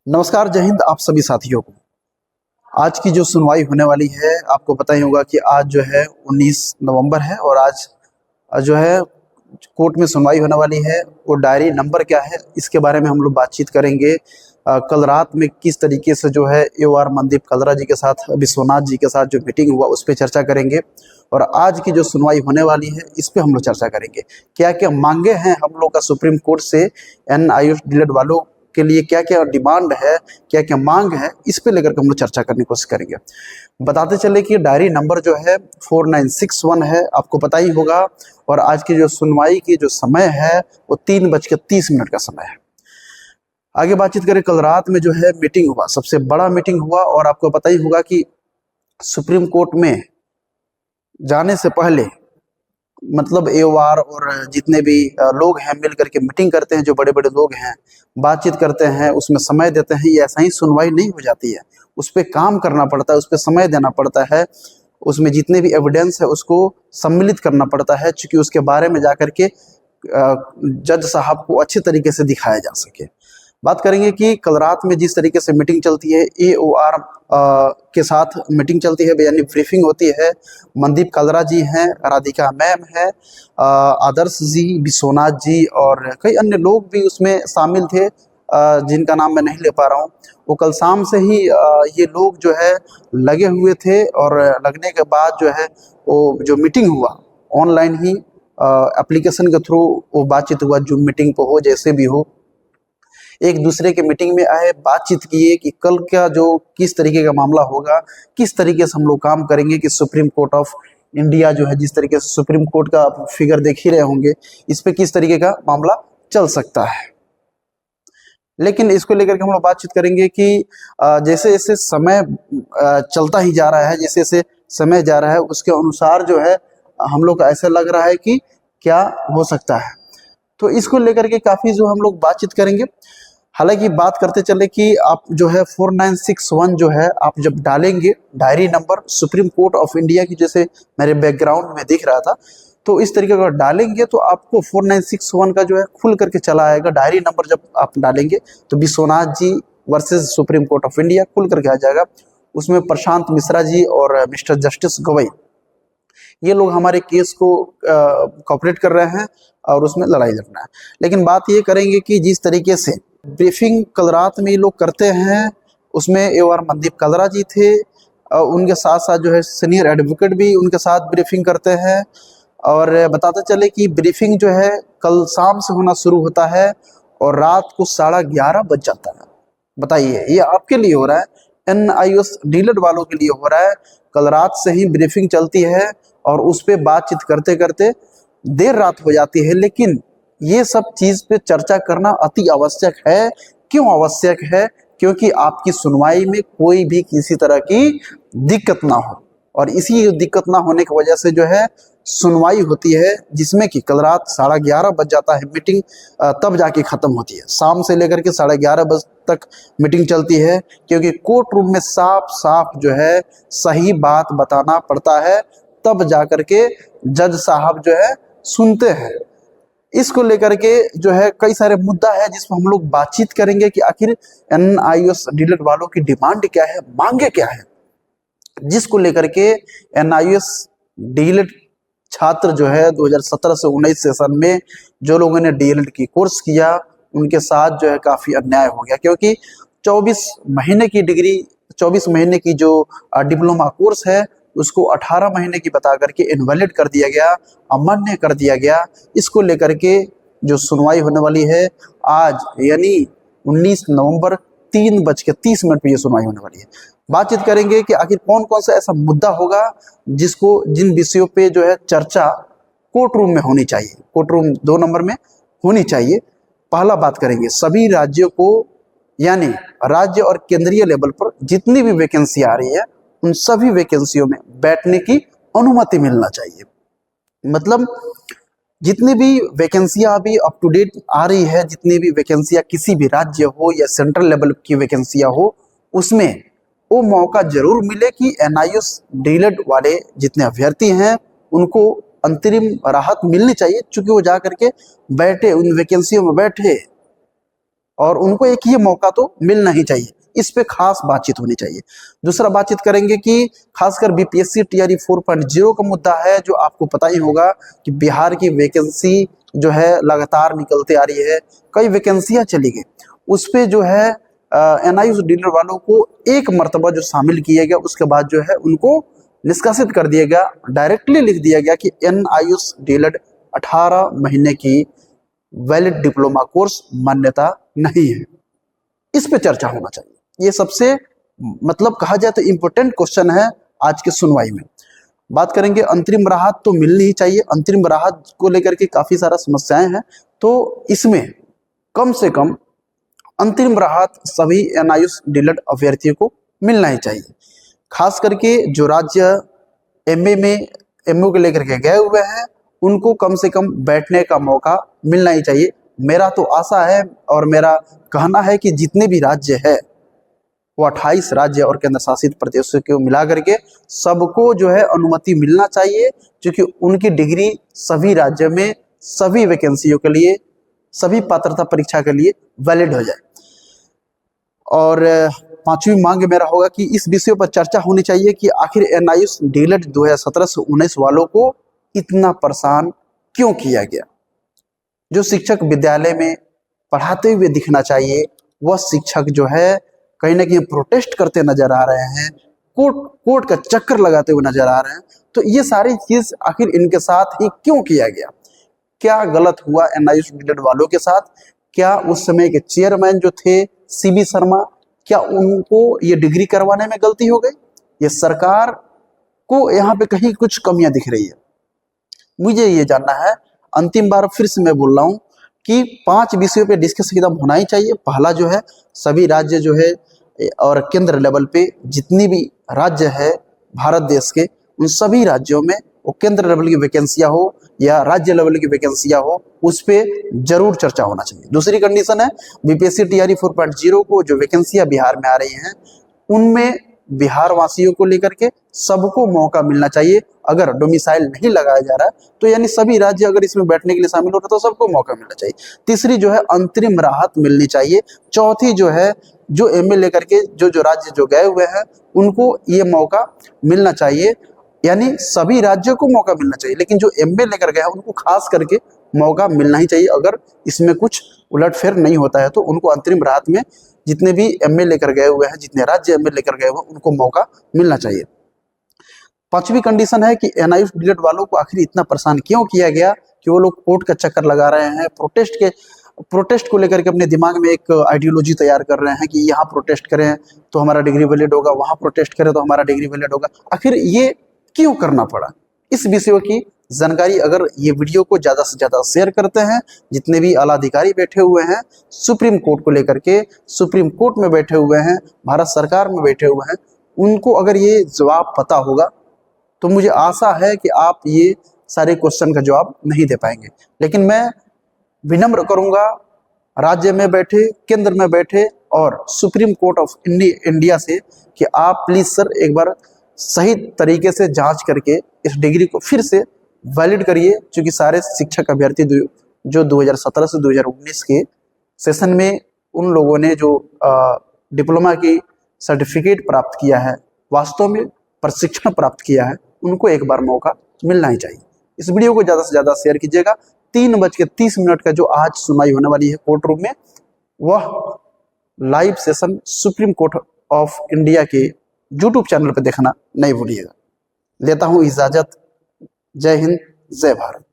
नमस्कार, जय हिंद आप सभी साथियों को। आज की जो सुनवाई होने वाली है, आपको पता ही होगा कि आज जो है 19 नवंबर है और आज जो है कोर्ट में सुनवाई होने वाली है। वो डायरी नंबर क्या है, इसके बारे में हम लोग बातचीत करेंगे। कल रात में किस तरीके से जो है AOR मनदीप कलरा जी के साथ, विश्वनाथ जी के साथ जो मीटिंग हुआ उस पर चर्चा करेंगे। और आज की जो सुनवाई होने वाली है इस पे हम लोग चर्चा करेंगे। क्या क्या मांगे हैं हम लोग का सुप्रीम कोर्ट से, NIOS डीलेड वालों के लिए क्या क्या डिमांड है, क्या क्या मांग है, इस पे लेकर के हम लोग चर्चा करने की कोशिश करेंगे। बताते चले कि डायरी नंबर जो है 4961 है, आपको पता ही होगा। और आज की जो सुनवाई की जो समय है वो 3:30 का समय है। आगे बातचीत करें, कल रात में जो है मीटिंग हुआ, सबसे बड़ा मीटिंग हुआ। और आपको पता ही होगा कि सुप्रीम कोर्ट में जाने से पहले मतलब AOR और जितने भी लोग हैं मिल करके मीटिंग करते हैं, जो बड़े बड़े लोग हैं बातचीत करते हैं, उसमें समय देते हैं। ये ऐसा ही सुनवाई नहीं हो जाती है, उस पर काम करना पड़ता है, उस पर समय देना पड़ता है, उसमें जितने भी एविडेंस है उसको सम्मिलित करना पड़ता है, क्योंकि उसके बारे में जाकर के जज साहब को अच्छे तरीके से दिखाया जा सके। बात करेंगे कि कल रात में जिस तरीके से मीटिंग चलती है, AOR के साथ मीटिंग चलती है, यानी ब्रीफिंग होती है। मनदीप कलरा जी हैं, राधिका मैम है, आदर्श जी, विश्वनाथ जी और कई अन्य लोग भी उसमें शामिल थे, जिनका नाम मैं नहीं ले पा रहा हूँ। वो कल शाम से ही ये लोग जो है लगे हुए थे। और लगने के बाद जो है वो जो मीटिंग हुआ ऑनलाइन ही एप्लीकेशन के थ्रू वो बातचीत हुआ, जूम मीटिंग पे हो, जैसे भी हो, एक दूसरे के मीटिंग में आए, बातचीत किए कि कल का जो किस तरीके का मामला होगा, किस तरीके से हम लोग काम करेंगे कि सुप्रीम कोर्ट ऑफ इंडिया जो है, जिस तरीके से सुप्रीम कोर्ट का फिगर देख ही रहे होंगे, इस पे किस तरीके का मामला चल सकता है। लेकिन इसको लेकर के हम लोग बातचीत करेंगे कि जैसे जैसे समय चलता ही जा रहा है, जैसे जैसे समय जा रहा है उसके अनुसार जो है हम लोग को ऐसा लग रहा है कि क्या हो सकता है। तो इसको लेकर के काफ़ी जो हम लोग बातचीत करेंगे। हालांकि बात करते चले कि आप जो है 4961 जो है आप जब डालेंगे diary number supreme Court of India की, जैसे मेरे बैकग्राउंड में दिख रहा था, तो इस तरीके का डालेंगे तो आपको 4961 का जो है खुल करके चला आएगा। डायरी नंबर जब आप डालेंगे तो Vishwanath ji versus Supreme Court of India खुल करके आ जाएगा। उसमें प्रशांत मिश्रा जी और मिस्टर जस्टिस गवई, ये लोग हमारे केस को कॉपरेट कर रहे हैं और उसमें लड़ाई लड़ना है। लेकिन बात ये करेंगे कि जिस तरीके से ब्रीफिंग कल रात में ये लोग करते हैं, उसमें AOR मनदीप कलरा जी थे, उनके साथ साथ जो है सीनियर एडवोकेट भी उनके साथ ब्रीफिंग करते हैं। और बताते चले कि ब्रीफिंग जो है कल शाम से होना शुरू होता है और रात को 11:30 बज जाता है। बताइए, ये आपके लिए हो रहा है, NIOS डीलेड वालों के लिए हो रहा है। कल रात से ही ब्रीफिंग चलती है और उस पर बातचीत करते करते देर रात हो जाती है। लेकिन ये सब चीज़ पे चर्चा करना अति आवश्यक है। क्यों आवश्यक है? क्योंकि आपकी सुनवाई में कोई भी किसी तरह की दिक्कत ना हो। और इसी दिक्कत ना होने की वजह से जो है सुनवाई होती है, जिसमें कि कल रात 11:30 बज जाता है मीटिंग, तब जाके ख़त्म होती है। शाम से लेकर के 11:30 बजे तक मीटिंग चलती है, क्योंकि कोर्ट रूम में साफ साफ जो है सही बात बताना पड़ता है, तब जा कर के जज साहब जो है सुनते हैं। इसको लेकर के जो है कई सारे मुद्दा है जिसमें हम लोग बातचीत करेंगे कि आखिर NIOS डीलेड वालों की डिमांड क्या है, मांगे क्या है, जिसको लेकर के NIOS डीलेड छात्र जो है 2017 से 19 सेशन में जो लोगों ने DLED की कोर्स किया उनके साथ जो है काफ़ी अन्याय हो गया। क्योंकि 24 महीने की डिग्री, 24 महीने की जो डिप्लोमा कोर्स है उसको 18 महीने की बता करके इनवैलिड कर दिया गया, अमान्य कर दिया गया। इसको लेकर के जो सुनवाई होने वाली है आज, यानी 19 नवंबर 3:30 पे ये सुनवाई होने वाली है। बातचीत करेंगे कि आखिर कौन कौन सा ऐसा मुद्दा होगा जिसको, जिन विषयों पे जो है चर्चा कोर्ट रूम में होनी चाहिए, कोर्ट रूम 2 नंबर में होनी चाहिए। पहला बात करेंगे सभी राज्यों को, यानी राज्य और केंद्रीय लेवल पर जितनी भी वैकेंसी आ रही है उन सभी वैकेंसियों में बैठने की अनुमति मिलना चाहिए। मतलब जितनी भी वैकेंसियां अभी अप टू डेट आ रही है, जितनी भी वैकेंसियां किसी भी राज्य हो या सेंट्रल लेवल की वैकेंसियां हो, उसमें वो मौका जरूर मिले कि NIOS डीलेड वाले जितने अभ्यर्थी हैं उनको अंतरिम राहत मिलनी चाहिए, चूंकि वो जा करके बैठे, उन वैकेंसियों में बैठे। और उनको एक ये मौका तो मिलना ही चाहिए। इस पे खास बातचीत होनी चाहिए। दूसरा बातचीत करेंगे कि खासकर बीपीएससी टीआरई 4.0 का मुद्दा है, जो आपको पता ही होगा कि बिहार की वैकेंसी जो है लगातार निकलते आ रही है, कई वैकेंसियां चली गई। उस पे जो है एनआईयूज डीलर वालों को एक मर्तबा जो शामिल किया गया, उसके बाद जो है उनको निष्कासित कर दिया गया। डायरेक्टली लिख दिया गया कि एनआईयूज डीलर 18 महीने की वैलिड डिप्लोमा कोर्स मान्यता नहीं है। इस पे चर्चा होना चाहिए। ये सबसे मतलब कहा जाए तो इम्पोर्टेंट क्वेश्चन है आज के सुनवाई में। बात करेंगे अंतरिम राहत तो मिलनी ही चाहिए। अंतरिम राहत को लेकर के काफी सारा समस्याएं हैं, तो इसमें कम से कम अंतरिम राहत सभी एनआईयूज डीलर अभ्यर्थियों को मिलना ही चाहिए। खास करके जो राज्य एमओ को लेकर के गए हुए हैं, उनको कम से कम बैठने का मौका मिलना ही चाहिए। मेरा तो आशा है और मेरा कहना है कि जितने भी राज्य है वो 28 राज्य और केंद्र शासित प्रदेशों को मिला करके सबको जो है अनुमति मिलना चाहिए, क्योंकि उनकी डिग्री सभी राज्य में सभी वैकेंसियों के लिए, सभी पात्रता परीक्षा के लिए वैलिड हो जाए। और पांचवी मांग मेरा होगा कि इस विषय पर चर्चा होनी चाहिए कि आखिर एनआईयूज डीलर 2017 से 19 वालों को इतना परेशान क्यों किया गया। जो शिक्षक विद्यालय में पढ़ाते हुए दिखना चाहिए, वह शिक्षक जो है कहीं ना कहीं प्रोटेस्ट करते नजर आ रहे हैं, कोर्ट का चक्कर लगाते हुए नजर आ रहे हैं। तो ये सारी चीज आखिर इनके साथ ही क्यों किया गया? क्या गलत हुआ एनआईयूज डीलर वालों के साथ? क्या उस समय के चेयरमैन जो थे सीबी शर्मा, क्या उनको ये डिग्री करवाने में गलती हो गई? ये सरकार को यहाँ पे कहीं कुछ कमियां दिख रही है। मुझे ये जानना है। अंतिम बार फिर से मैं बोल रहा हूँ कि 5 विषयों पे डिस्कस एकदम होना ही चाहिए। पहला जो है, सभी राज्य जो है और केंद्र लेवल पे जितनी भी राज्य है भारत देश के, उन सभी राज्यों में वो केंद्र लेवल की वैकेंसियां हो या राज्य लेवल की वैकेंसियां हो, उस पे जरूर चर्चा होना चाहिए। दूसरी कंडीशन है, बीपीएससी टीआरई 4.0 को जो वैकेंसियां बिहार में आ रही हैं, उनमें बिहार वासियों को लेकर के सबको मौका मिलना चाहिए। अगर डोमिसाइल नहीं लगाया जा रहा है तो यानी सभी राज्य अगर इसमें बैठने के लिए शामिल हो रहे तो सबको मौका मिलना चाहिए। तीसरी जो है, अंतरिम राहत मिलनी चाहिए। चौथी जो है, जो एमए लेकर के जो राज्य जो गए हुए हैं उनको ये मौका मिलना चाहिए, यानी सभी राज्यों को मौका मिलना चाहिए, लेकिन जो एमए लेकर गए हैं उनको खास करके मौका मिलना ही चाहिए। अगर इसमें कुछ उलटफेर नहीं होता है तो उनको अंतरिम राहत में जितने भी एमए लेकर गए हुए हैं, जितने राज्य एमए लेकर गए हुए हैं, उनको मौका मिलना चाहिए। पांचवी कंडीशन है कि एनआईयूज डीलर वालों को आखिर इतना परेशान क्यों किया गया कि वो लोग कोर्ट का चक्कर लगा रहे हैं, प्रोटेस्ट को लेकर के अपने दिमाग में एक आइडियोलॉजी तैयार कर रहे हैं कि यहाँ प्रोटेस्ट करें तो हमारा डिग्री वैलिड होगा, वहां प्रोटेस्ट करें तो हमारा डिग्री वैलिड होगा। आखिर ये क्यों करना पड़ा? इस विषयों की जानकारी अगर ये वीडियो को ज्यादा से ज्यादा शेयर करते हैं, जितने भी आला अधिकारी बैठे हुए हैं सुप्रीम कोर्ट को लेकर के, सुप्रीम कोर्ट में बैठे हुए हैं, भारत सरकार में बैठे हुए हैं, उनको अगर ये जवाब पता होगा तो मुझे आशा है कि आप ये सारे क्वेश्चन का जवाब नहीं दे पाएंगे। लेकिन मैं विनम्र करूंगा राज्य में बैठे, केंद्र में बैठे और सुप्रीम कोर्ट ऑफ इंडिया से कि आप प्लीज सर एक बार सही तरीके से जांच करके इस डिग्री को फिर से वैलिड करिए, क्योंकि सारे शिक्षक अभ्यर्थी जो 2017 से 2019 के सेशन में उन लोगों ने जो डिप्लोमा की सर्टिफिकेट प्राप्त किया है, वास्तव में प्रशिक्षण प्राप्त किया है, उनको एक बार मौका मिलना ही चाहिए। इस वीडियो को ज़्यादा से ज़्यादा शेयर कीजिएगा। 3:30 का जो आज सुनवाई होने वाली है कोर्ट रूम में, वह live session supreme Court of India के यूट्यूब चैनल पर देखना नहीं भूलिएगा। लेता हूँ इजाजत। जय हिंद, जय भारत।